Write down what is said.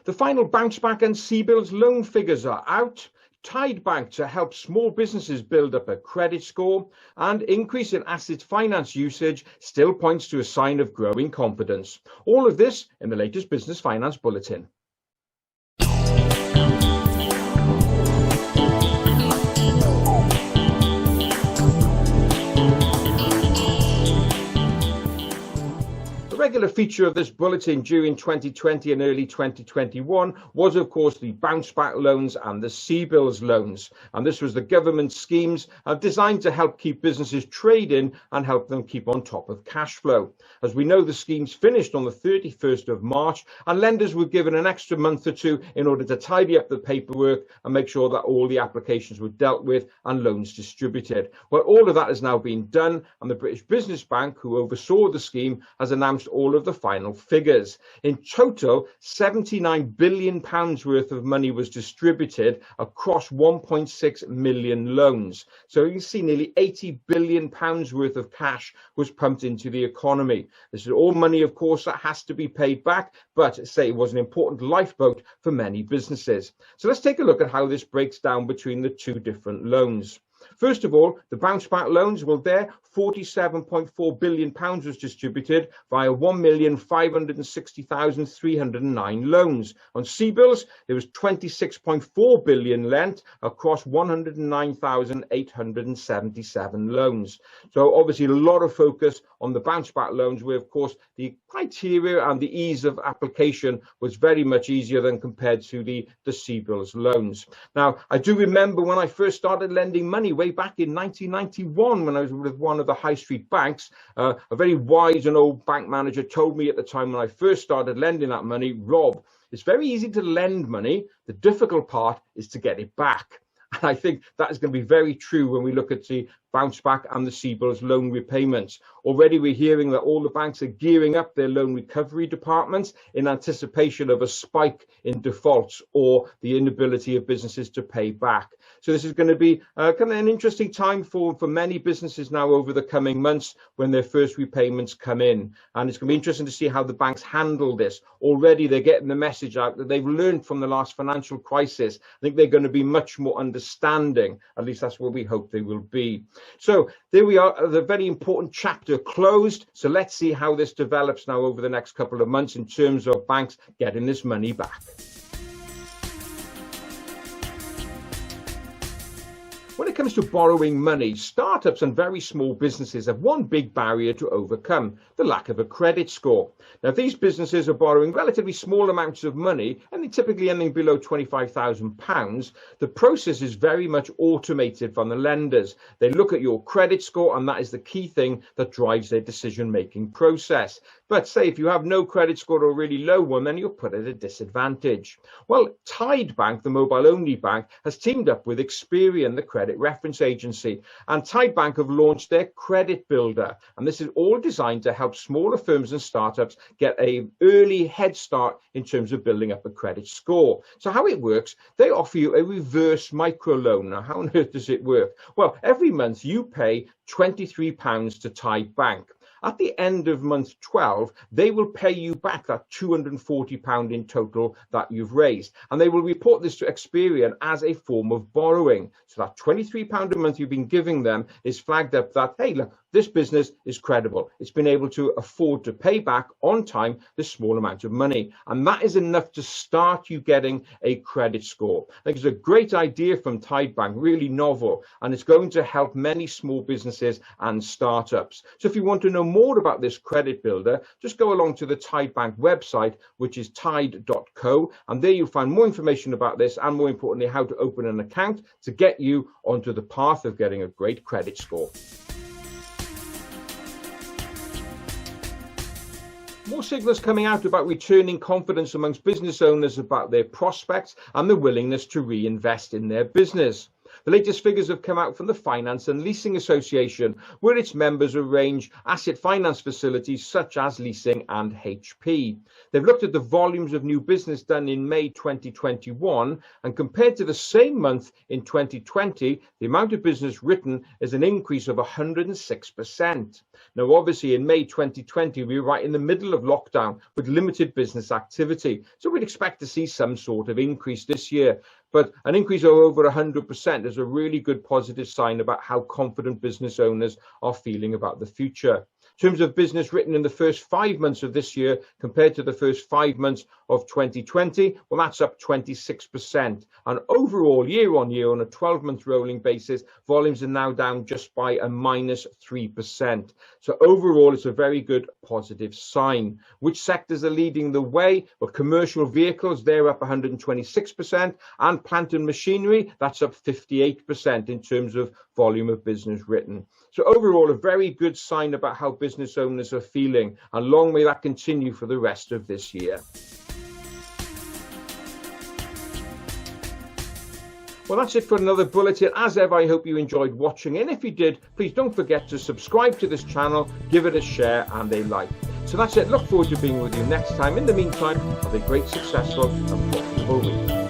The final bounce back and CBILS loan figures are out. Tide Bank to help small businesses build up a credit score, and increase in asset finance usage still points to a sign of growing confidence. All of this in the latest Business Finance Bulletin. A regular feature of this bulletin during 2020 and early 2021 was, of course, the bounce back loans and the CBILS loans. And this was the government schemes designed to help keep businesses trading and help them keep on top of cash flow. As we know, the schemes finished on the 31st of March, and lenders were given an extra month or two in order to tidy up the paperwork and make sure that all the applications were dealt with and loans distributed. Well, all of that has now been done, and the British Business Bank, who oversaw the scheme, has announced all of the final figures. In total, £79 billion worth of money was distributed across 1.6 million loans. So you can see nearly £80 billion worth of cash was pumped into the economy. This is all money, of course, that has to be paid back, but say it was an important lifeboat for many businesses. So let's take a look at how this breaks down between the two different loans. First of all, the bounce back loans, well, there, £47.4 billion was distributed via 1,560,309 loans. On CBILS, there was £26.4 billion lent across 109,877 loans. So obviously a lot of focus on the bounce back loans, where, of course, the criteria and the ease of application was very much easier than compared to the CBILS loans. Now, I do remember when I first started lending money way back in 1991, when I was with one of the high street banks, a very wise and old bank manager told me at the time when I first started lending that money, Rob, it's very easy to lend money. The difficult part is to get it back. And I think that is going to be very true when we look at the bounce back and the CBILS loan repayments. Already we're hearing that all the banks are gearing up their loan recovery departments in anticipation of a spike in defaults or the inability of businesses to pay back. So this is going to be kind of an interesting time for many businesses now over the coming months when their first repayments come in. And it's going to be interesting to see how the banks handle this. Already they're getting the message out that they've learned from the last financial crisis. I think they're going to be much more understanding. At least that's what we hope they will be. So there we are, the very important chapter closed. So let's see how this develops now over the next couple of months in terms of banks getting this money back. When it comes to borrowing money, startups and very small businesses have one big barrier to overcome: the lack of a credit score. Now, if these businesses are borrowing relatively small amounts of money, and they typically anything below £25,000, the process is very much automated from the lenders. They look at your credit score, and that is the key thing that drives their decision-making process. But say if you have no credit score or a really low one, then you're put at a disadvantage. Well, Tide Bank, the mobile-only bank, has teamed up with Experian, the credit reference agency, and Tide Bank have launched their Credit Builder. And this is all designed to help smaller firms and startups get an early head start in terms of building up a credit score. So how it works, they offer you a reverse microloan. Now, how on earth does it work? Well, every month you pay £23 to Tide Bank. At the end of month 12, they will pay you back that £240 in total that you've raised. And they will report this to Experian as a form of borrowing. So that £23 a month you've been giving them is flagged up that, hey, look, this business is credible. It's been able to afford to pay back on time this small amount of money. And that is enough to start you getting a credit score. I think it's a great idea from Tide Bank, really novel, and it's going to help many small businesses and startups. So if you want to know more about this credit builder, just go along to the Tide Bank website, which is tide.co, and there you'll find more information about this and, more importantly, how to open an account to get you onto the path of getting a great credit score. More signals coming out about returning confidence amongst business owners about their prospects and the willingness to reinvest in their business. The latest figures have come out from the Finance and Leasing Association, where its members arrange asset finance facilities such as leasing and HP. They've looked at the volumes of new business done in May 2021, and compared to the same month in 2020, the amount of business written is an increase of 106%. Now, obviously, in May 2020, we were right in the middle of lockdown with limited business activity, so we'd expect to see some sort of increase this year. But an increase of over 100% is a really good positive sign about how confident business owners are feeling about the future. In terms of business written in the first 5 months of this year compared to the first 5 months of 2020, well, that's up 26%. And overall, year on year, on a 12-month rolling basis, volumes are now down just by a -3%. So overall, it's a very good positive sign. Which sectors are leading the way? Well, commercial vehicles, they're up 126%, and plant and machinery, that's up 58% in terms of volume of business written. So overall, a very good sign about how business owners are feeling, and long may that continue for the rest of this year. Well, that's it for another bulletin. As ever, I hope you enjoyed watching, and if you did, please don't forget to subscribe to this channel, give it a share and a like. So that's it. Look forward to being with you next time. In the meantime, have a great, successful and profitable week.